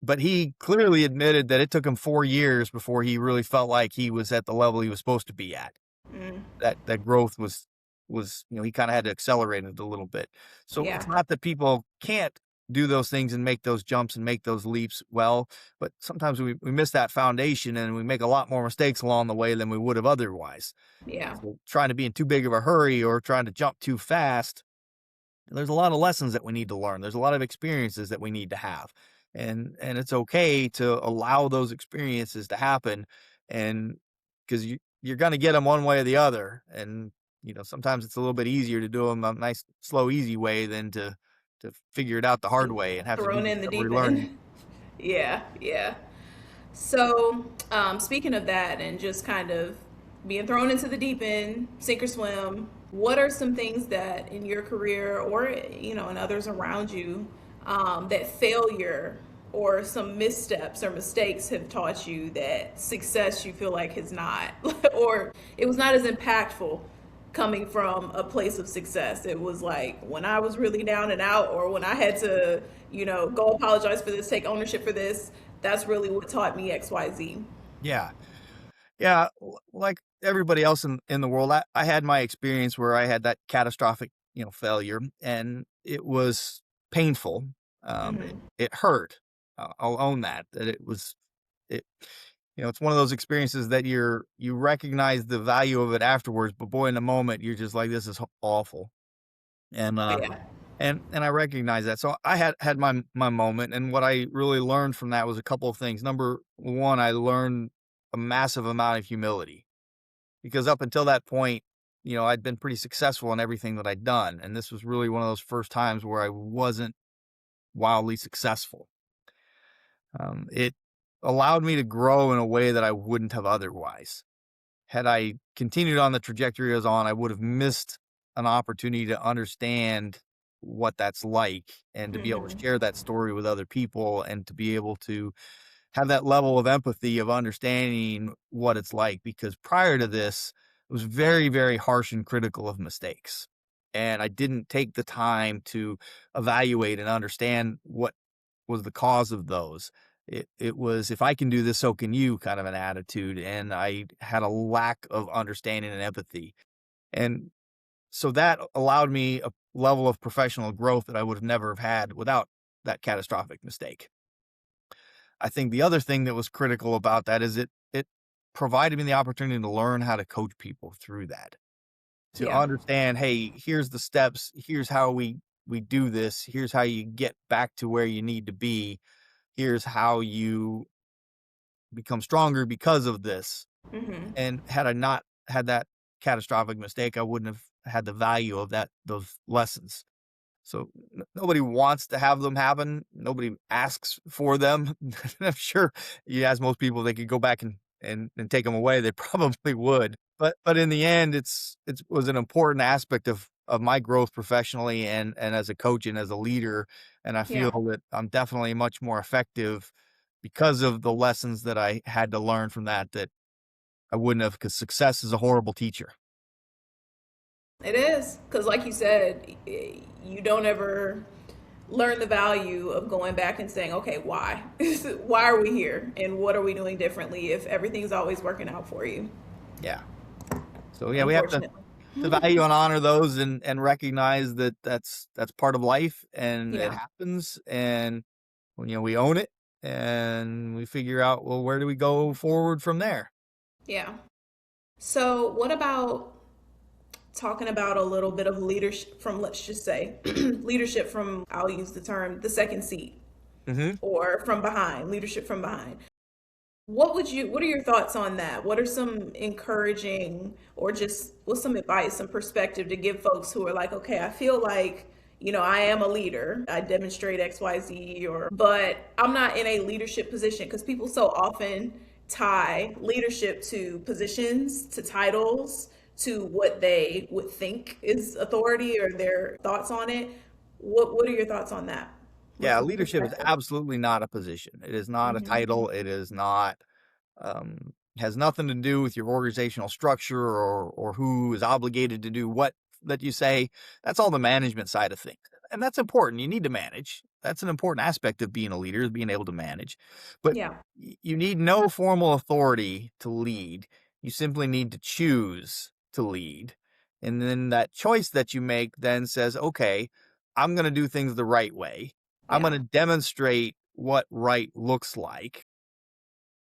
But he clearly admitted that it took him 4 years before he really felt like he was at the level he was supposed to be at. Mm, That growth was, he kinda had to accelerate it a little bit. So it's yeah, not that people can't do those things and make those jumps and make those leaps well, but sometimes we miss that foundation and we make a lot more mistakes along the way than we would have otherwise. yeah, So trying to be in too big of a hurry or trying to jump too fast, there's a lot of lessons that we need to learn. There's a lot of experiences that we need to have. And it's okay to allow those experiences to happen and because you're going to get them one way or the other. And sometimes it's a little bit easier to do them a nice slow easy way than to figure it out the hard way and have to do thrown in the discovery deep learning. end. Yeah, yeah. So, speaking of that and just kind of being thrown into the deep end, sink or swim, what are some things that in your career or, and others around you, that failure or some missteps or mistakes have taught you that success you feel like has not, or it was not as impactful coming from a place of success? It was like when I was really down and out, or when I had to, go apologize for this, take ownership for this. That's really what taught me XYZ. Yeah. Yeah. Like everybody else in the world, I had my experience where I had that catastrophic, failure and it was painful. It hurt. I'll own that it was, it, it's one of those experiences that you recognize the value of it afterwards, but boy, in the moment, you're just like, this is awful. And, Yeah. and I recognize that. So I had my moment. And what I really learned from that was a couple of things. Number one, I learned a massive amount of humility because up until that point, I'd been pretty successful in everything that I'd done. And this was really one of those first times where I wasn't wildly successful. It allowed me to grow in a way that I wouldn't have otherwise. Had I continued on the trajectory I was on, I would have missed an opportunity to understand what that's like and to be able to Hmm. share that story with other people and to be able to have that level of empathy of understanding what it's like. Because prior to this, I was very, very harsh and critical of mistakes. And I didn't take the time to evaluate and understand what was the cause of those. It was, "If I can do this, so can you," kind of an attitude, and I had a lack of understanding and empathy, and so that allowed me a level of professional growth that I would have never have had without that catastrophic mistake. I think the other thing that was critical about that is it provided me the opportunity to learn how to coach people through that, to Yeah. understand, "Hey, here's the steps, here's how we do this, here's how you get back to where you need to be, here's how you become stronger because of this." Hmm. And had I not had that catastrophic mistake, I wouldn't have had the value of those lessons. So nobody wants to have them happen. Nobody asks for them. I'm sure you ask most people, they could go back and take them away. They probably would. But in the end, it was an important aspect of my growth professionally and as a coach and as a leader. And I feel Yeah. that I'm definitely much more effective because of the lessons that I had to learn from that I wouldn't have, because success is a horrible teacher. It is. Because, like you said, you don't ever learn the value of going back and saying, okay, why? Why are we here? And what are we doing differently if everything's always working out for you? Yeah. So yeah, we have Unfortunately. to value and honor those and recognize that that's part of life and it Yeah. happens and we own it and we figure out, well, where do we go forward from there? Yeah. So, what about talking about a little bit of leadership from, let's just say, leadership from, I'll use the term, the second seat, Hmm. or from behind, leadership from behind? What are your thoughts on that? What are some encouraging or just what's some advice, some perspective to give folks who are like, okay, I feel like, I am a leader. I demonstrate XYZ but I'm not in a leadership position because people so often tie leadership to positions, to titles, to what they would think is authority or their thoughts on it. What are your thoughts on that? What's Yeah, the leadership is perspective? absolutely not a position. It is not a Hmm. title. It is not has nothing to do with your organizational structure or who is obligated to do what that you say. That's all the management side of things. And that's important. You need to manage. That's an important aspect of being a leader, is being able to manage. But Yeah. you need no formal authority to lead. You simply need to choose to lead. And then that choice that you make then says, okay, I'm going to do things the right way. I'm going Yeah. to demonstrate what right looks like.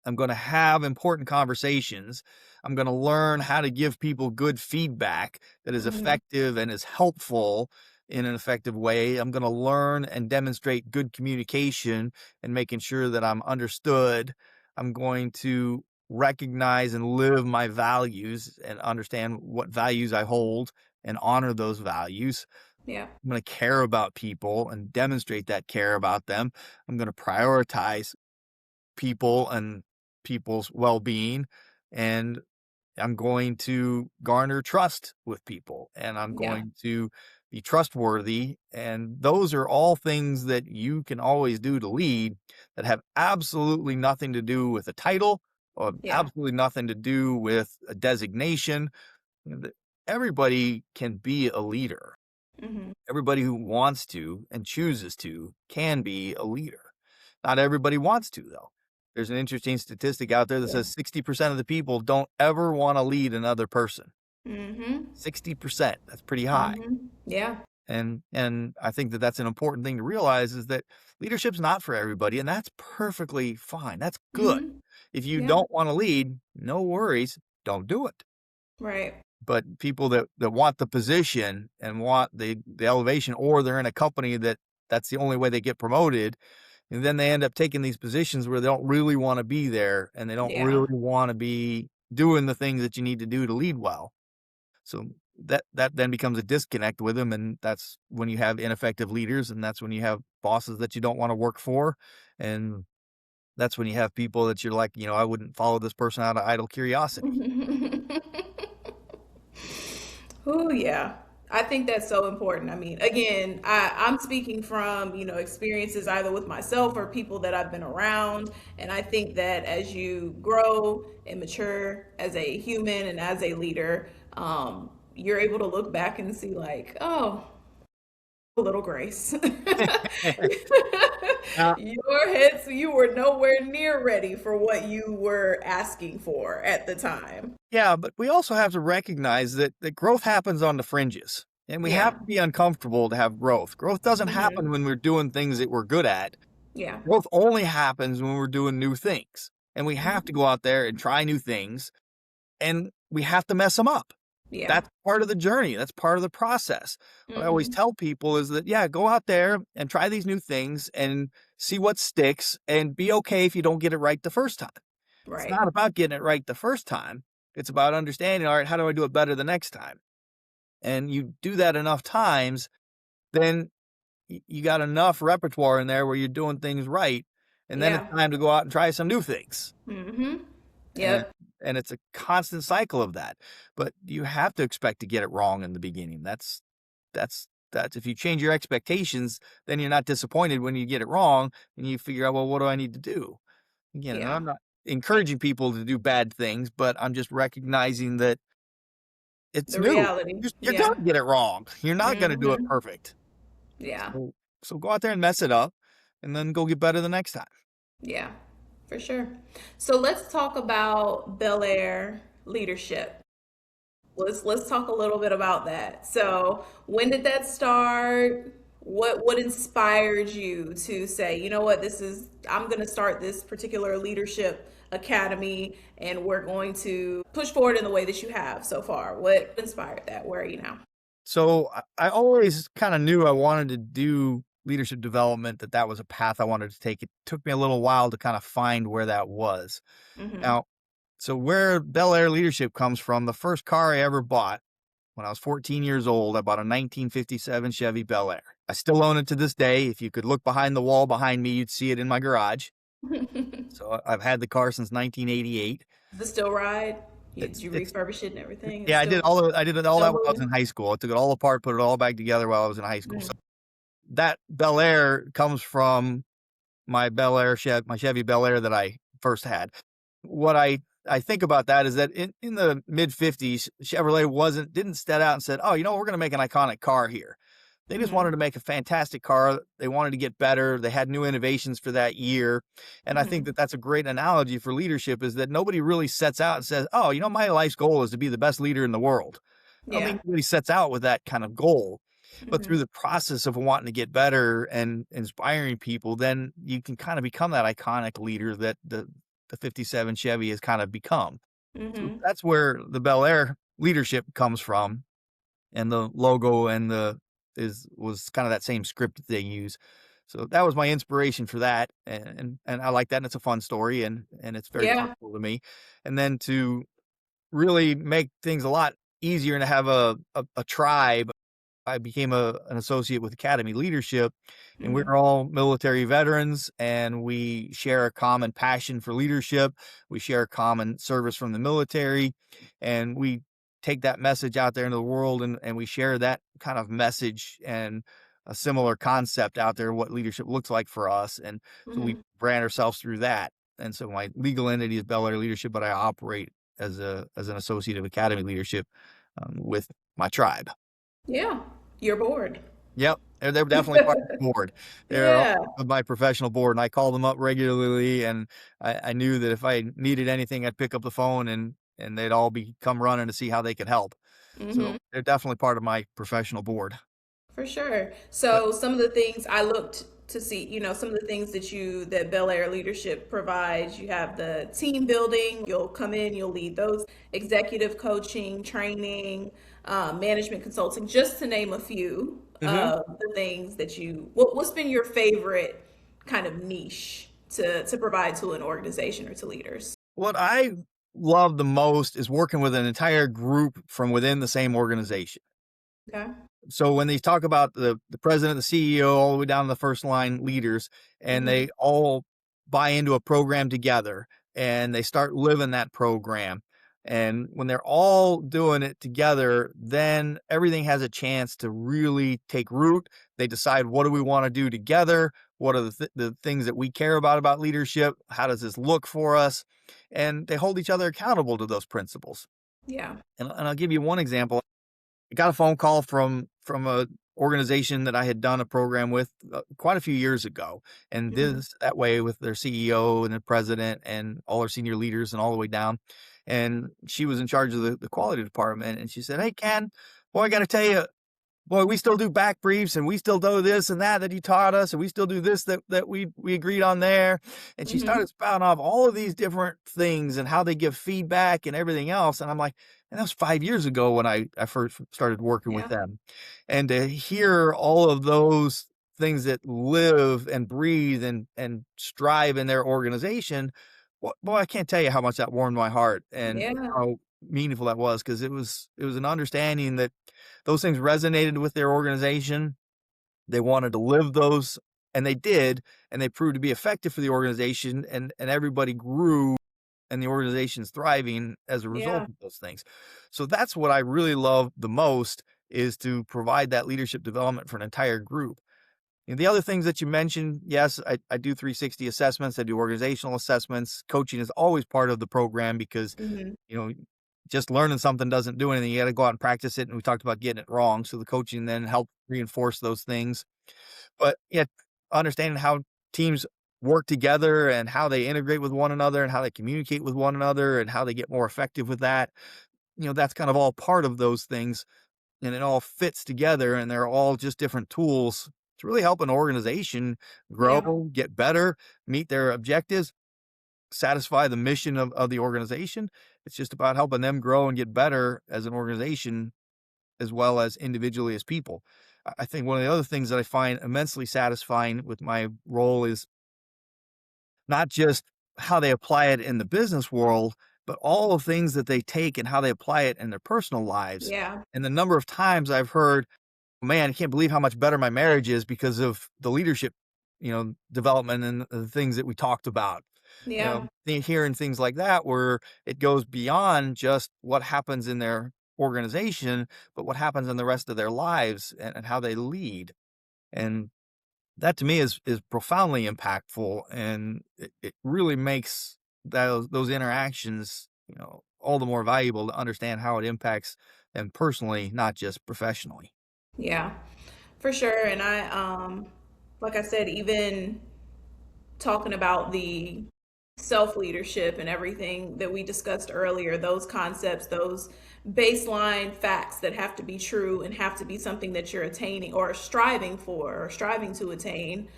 I'm going to have important conversations. I'm going to learn how to give people good feedback that is Hmm. effective and is helpful in an effective way. I'm going to learn and demonstrate good communication and making sure that I'm understood. I'm going to recognize and live my values and understand what values I hold and honor those values. Yeah. I'm going to care about people and demonstrate that care about them. I'm going to prioritize people and people's well-being, and I'm going to garner trust with people, and I'm Yeah. going to be trustworthy, and those are all things that you can always do to lead that have absolutely nothing to do with a title or Yeah. absolutely nothing to do with a designation. Everybody can be a leader. Hmm. Everybody who wants to and chooses to can be a leader. Not everybody wants to, though. There's an interesting statistic out there that Yeah. says 60% of the people don't ever want to lead another person. Hmm. 60%. That's pretty high. Yeah. And I think that that's an important thing to realize, is that leadership's not for everybody, and that's perfectly fine. That's good. Hmm. If you Yeah. don't want to lead, no worries, don't do it. Right. But people that want the position and want the elevation, or they're in a company that's the only way they get promoted, and then they end up taking these positions where they don't really want to be there and they don't Yeah. really want to be doing the things that you need to do to lead well. So that then becomes a disconnect with them, and that's when you have ineffective leaders, and that's when you have bosses that you don't want to work for, and that's when you have people that you're like, I wouldn't follow this person out of idle curiosity. Oh yeah. I think that's so important. I mean, again, I'm speaking from, experiences either with myself or people that I've been around. And I think that as you grow and mature as a human and as a leader, you're able to look back and see like, oh, a little grace. Now, Your head, so you were nowhere near ready for what you were asking for at the time. yeah, but we also have to recognize that growth happens on the fringes, and we have Yeah. to be uncomfortable to have growth. Growth doesn't happen Hmm. when we're doing things that we're good at. Yeah. Growth only happens when we're doing new things, and we have to Hmm. go out there and try new things, and we have to mess them up. Yeah. That's part of the journey. That's part of the process. What I always Hmm. tell people is that, yeah, go out there and try these new things and see what sticks, and be okay if you don't get it right the first time. It's Right. not about getting it right the first time. It's about understanding, all right, how do I do it better the next time? And you do that enough times, then you got enough repertoire in there where you're doing things right. And then it's Yeah. time to go out and try some new things. Hmm. And Yep. and it's a constant cycle of that. But you have to expect to get it wrong in the beginning. That's if you change your expectations, then you're not disappointed when you get it wrong and you figure out, well, what do I need to do? Again, and Yeah. I'm not encouraging people to do bad things, but I'm just recognizing that it's The new. reality. You're Yeah. gonna get it wrong. You're not gonna do it Hmm. perfect. Yeah. So So go out there and mess it up and then go get better the next time. Yeah, for sure. So let's talk about Bel Air leadership. Let's talk a little bit about that. So, when did that start? What inspired you to say, you know what, this is I'm going to start this particular leadership academy and we're going to push forward in the way that you have so far? What inspired that? Where are you now? So I always kind of knew I wanted to do leadership development, that was a path I wanted to take. It took me a little while to kind of find where that was. Mhm. Now, so where Bel Air leadership comes from, the first car I ever bought when I was 14 years old, I bought a 1957 Chevy Bel Air. I still own it to this day. If you could look behind the wall behind me, you'd see it in my garage. So I've had the car since 1988. Does it still ride? It, Did you it's refurbish it and everything? It's Yeah, I did all still that when I was moving? in high school. I took it all apart, put it all back together while I was in high school. So Mm. that Bel Air comes from my Chevy Bel Air that I first had. What I think about that is that in the mid 50s, Chevrolet didn't set out and said, "Oh, we're going to make an iconic car here." They just wanted Mhm. to make a fantastic car. They wanted to get better. They had new innovations for that year. And I think Mhm. that that's a great analogy for leadership, is that nobody really sets out and says, "Oh, my life's goal is to be the best leader in the world." I don't Yeah. think anybody sets out with that kind of goal. But through Mhm. the process of wanting to get better and inspiring people, then you can kind of become that iconic leader that the 57 Chevy has kind of become. So Mhm. that's where the Bel Air leadership comes from, and the logo and the is was kind of that same script that they use. So that was my inspiration for that, and I like that, and it's a fun story, and it's very Yeah. personal to me. And then to really make things a lot easier and to have a tribe, I became an associate with Academy Leadership, and we're Mhm. all military veterans, and we share a common passion for leadership. We share a common service from the military, and we take that message out there into the world, and we share that kind of message and a similar concept out there, what leadership looks like for us. And so we Mhm. brand ourselves through that. And so my legal entity is Bel Air Leadership, but I operate as an associate of Academy Leadership, with my tribe. Yeah. You're bored. Yep, they're definitely part of the board. They're all Yeah. of my professional board, and I call them up regularly, and I knew that if I needed anything, I'd pick up the phone, and they'd all be come running to see how they could help. So Mhm. they're definitely part of my professional board. For sure. But So some of the things I looked to see, some of the things that Bel Air leadership provides, you have the team building, you'll come in, you'll lead those, executive coaching, training, management consulting, just to name a few mhm. of the things what's been your favorite kind of niche to provide to an organization or to leaders? What I love the most is working with an entire group from within the same organization. Okay. So when they talk about the president, the CEO, all the way down to the first line leaders, and Mm-hmm. they all buy into a program together and they start living that program. And when they're all doing it together, then everything has a chance to really take root. They decide, what do we want to do together? What are the things that we care about leadership? How does this look for us? And they hold each other accountable to those principles. Yeah. And I'll give you one example. I got a phone call from a organization that I had done a program with, quite a few years ago, and Mm-hmm. this that way with their CEO and the president and all their senior leaders and all the way down. And she was in charge of the quality department, and she said, "Hey, Ken, boy, I got to tell you, boy, we still do back briefs, and we still do this and that you taught us, and we still do this that we agreed on there." And she Mm-hmm. started spouting off all of these different things and how they give feedback and everything else. And I'm like, and that was 5 years ago when I first started working with Yeah. them. And to hear all of those things that live and breathe and strive in their organization, boy, I can't tell you how much that warmed my heart and Yeah. how meaningful that was, because it was an understanding that those things resonated with their organization. They wanted to live those, and they did, and they proved to be effective for the organization, and everybody grew, and the organization's thriving as a result Yeah. of those things. So that's what I really love the most, is to provide that leadership development for an entire group. And the other things that you mentioned, yes, I do 360 assessments. I do organizational assessments. Coaching is always part of the program because, Mm-hmm. you know, just learning something doesn't do anything. You got to go out and practice it. And we talked about getting it wrong. So the coaching then helps reinforce those things. But yet understanding how teams work together and how they integrate with one another and how they communicate with one another and how they get more effective with that, that's kind of all part of those things, and it all fits together, and they're all just different tools to really help an organization grow, Yeah. get better, meet their objectives, satisfy the mission of the organization. It's just about helping them grow and get better as an organization as well as individually as people. I think one of the other things that I find immensely satisfying with my role is not just how they apply it in the business world, but all the things that they take and how they apply it in their personal lives. Yeah. And the number of times I've heard, man, I can't believe how much better my marriage is because of the leadership, development and the things that we talked about. Yeah. Hearing things like that where it goes beyond just what happens in their organization, but what happens in the rest of their lives and how they lead. And that to me is profoundly impactful, and it really makes those interactions, all the more valuable to understand how it impacts them personally, not just professionally. Yeah. For sure. And like I said, even talking about the self leadership and everything that we discussed earlier, those concepts, those baseline facts that have to be true and have to be something that you're attaining or striving for or striving to attain,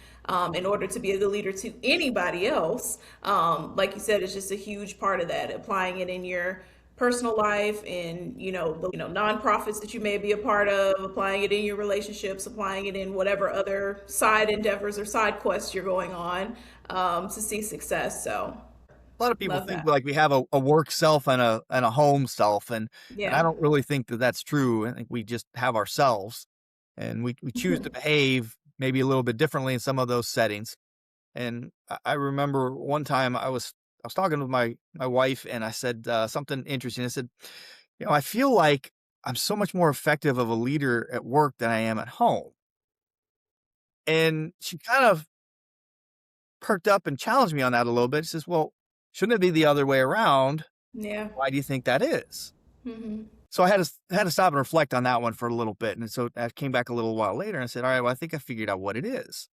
in order to be a good leader to anybody else. Like you said, it's just a huge part of that, applying it in your personal life and the nonprofits that you may be a part of, applying it in your relationships, applying it in whatever other side endeavors or side quests you're going on, to see success. So A lot of people love think that. like we have a work self and a home self, and I Yeah. don't really think that that's true. I think we just have ourselves, and we choose to behave maybe a little bit differently in some of those settings. And I remember one time I was talking with my wife, and I said something interesting. I said, I feel like I'm so much more effective of a leader at work than I am at home. And she kind of perked up and challenged me on that a little bit. She says, "Well, shouldn't it be the other way around? Yeah. Why do you think that is?" Hmm. So I had to stop and reflect on that one for a little bit. And so I came back a little while later and I said, "All right, well, I think I figured out what it is."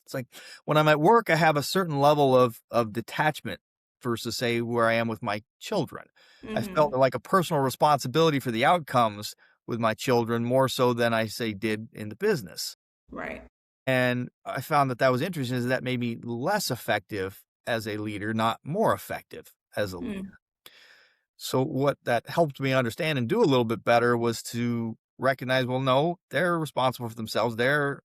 It's like when I'm at work, I have a certain level of detachment versus say where I am with my children. I felt Hmm. like a personal responsibility for the outcomes with my children more so than I say did in the business. Right. And I found that that was interesting, is that made me less effective as a leader, not more effective as a leader. Mm. So what that helped me understand and do a little bit better was to recognize, well, no, they're responsible for themselves. They're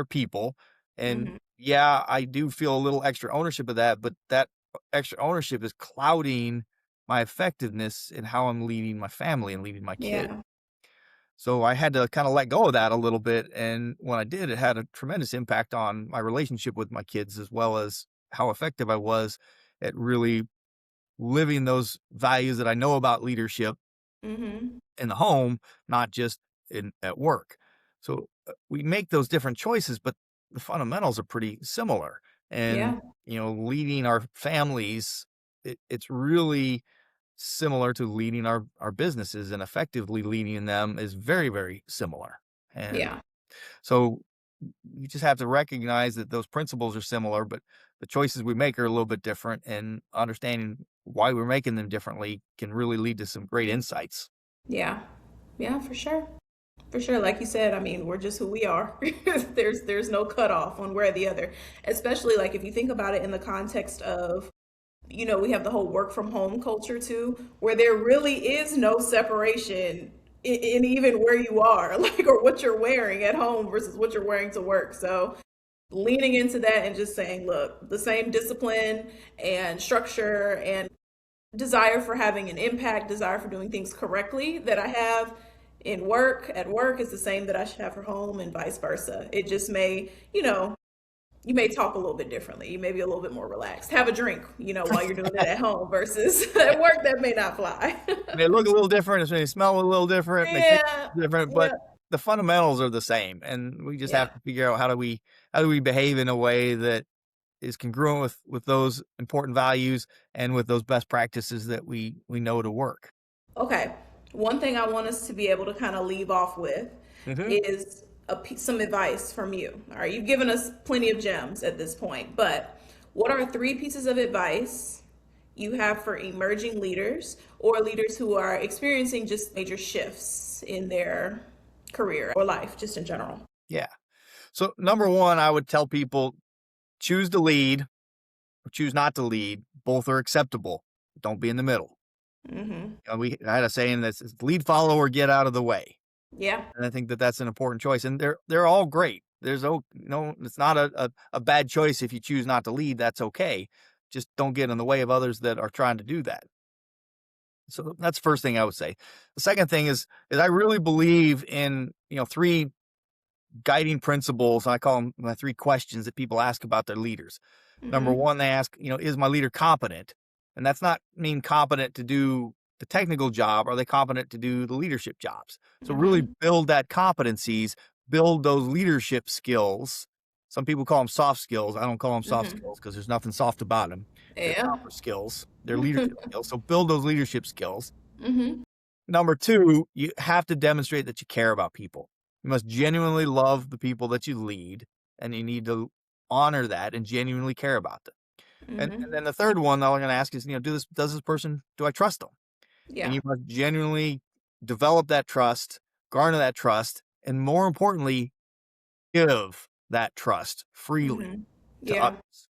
people. And Hmm. yeah, I do feel a little extra ownership of that, but that extra ownership is clouding my effectiveness in how I'm leading my family and leading my kids. Yeah. So I had to kind of let go of that a little bit. And when I did, it had a tremendous impact on my relationship with my kids, as well as how effective I was at really living those values that I know about leadership Hmm. in the home, not just in at work. So we make those different choices, but the fundamentals are pretty similar. And Yeah. leading our families, it's really similar to leading our businesses, and effectively leading them is very, very similar. And Yeah. so you just have to recognize that those principles are similar, but the choices we make are a little bit different, and understanding why we're making them differently can really lead to some great insights. Yeah. Yeah, for sure. For sure. Like you said, I mean, we're just who we are. There's no cutoff one way or the other. Especially like if you think about it in the context of, we have the whole work from home culture too, where there really is no separation in even where you are, like, or what you're wearing at home versus what you're wearing to work. So leaning into that and just saying, look, the same discipline and structure and desire for having an impact, desire for doing things correctly that I have at work is the same that I should have for home and vice versa. It just may, you may talk a little bit differently. You may be a little bit more relaxed. Have a drink, while you're doing it at home versus Yeah. at work that may not fly. They look a little different, they smell a little different, they taste Yeah. different, but Yeah. the fundamentals are the same. And we just have Yeah. to figure out how do we behave in a way that is congruent with those important values and with those best practices that we know to work. Okay. One thing I want us to be able to kind of leave off with Mhm. is some advice from you. All right, you've given us plenty of gems at this point, but what are three pieces of advice you have for emerging leaders or leaders who are experiencing just major shifts in their career or life, just in general? Yeah. So number one, I would tell people choose to lead or choose not to lead. Both are acceptable. Don't be in the middle. Mm-hmm. I had a saying that says lead, follow, or get out of the way. Yeah. And I think that that's an important choice. And they're all great. There's it's not a bad choice if you choose not to lead. That's okay. Just don't get in the way of others that are trying to do that. So that's the first thing I would say. The second thing is I really believe in, three guiding principles. I call them my three questions that people ask about their leaders. Number Mm-hmm. one, they ask, is my leader competent? And that's not mean competent to do the technical job. Are they competent to do the leadership jobs? So really Mm-hmm. build that competencies, build those leadership skills. Some people call them soft skills. I don't call them soft Mm-hmm. skills because there's nothing soft about them. They're Yeah. proper skills. They're leadership skills. So build those leadership skills. Mm-hmm. Number two, you have to demonstrate that you care about people. You must genuinely love the people that you lead, and you need to honor that and genuinely care about them. And Mm-hmm. then the third one that I'm going to ask is, does this person, do I trust them? And Yeah. you must genuinely develop that trust, garner that trust, and more importantly, give that trust freely Mm-hmm. to Yeah. others.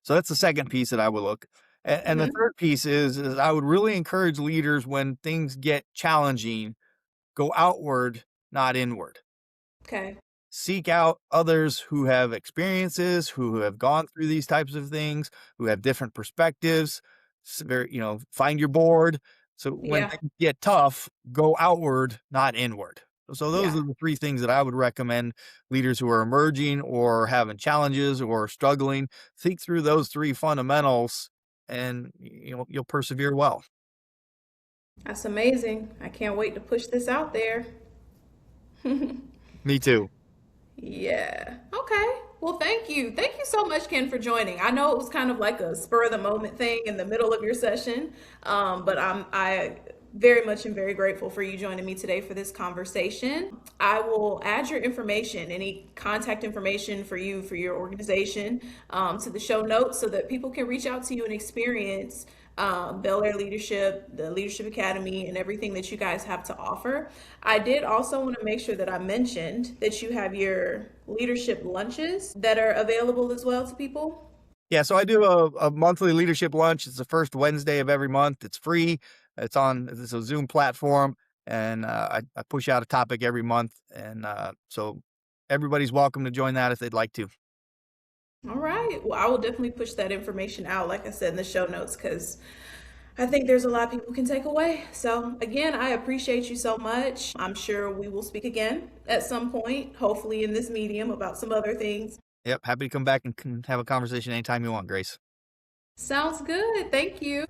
So that's the second piece that I would look. And the Mm-hmm. third piece is I would really encourage leaders when things get challenging, go outward, not inward. Okay. Seek out others who have experiences, who have gone through these types of things, who have different perspectives. Find your board. So when Yeah. things get tough, go outward, not inward. So those Yeah. are the three things that I would recommend leaders who are emerging or having challenges or struggling. Think through those three fundamentals, and you'll persevere well. That's amazing. I can't wait to push this out there. Me too. Yeah. Okay. Well, thank you. Thank you so much, Ken, for joining. I know it was kind of like a spur of the moment thing in the middle of your session, but I very much am very grateful for you joining me today for this conversation. I will add your information, any contact information for you for your organization, to the show notes so that people can reach out to you and experience Bel Air Leadership, the Leadership Academy, and everything that you guys have to offer. I did also want to make sure that I mentioned that you have your leadership lunches that are available as well to people. Yeah, so I do a monthly leadership lunch. It's the first Wednesday of every month. It's free. It's a Zoom platform, and I push out a topic every month, and so everybody's welcome to join that if they'd like to. All right. Well, I will definitely push that information out, like I said in the show notes, because I think there's a lot people can take away. So, again, I appreciate you so much. I'm sure we will speak again at some point, hopefully in this medium about some other things. Yep, happy to come back and have a conversation anytime you want, Grace. Sounds good. Thank you.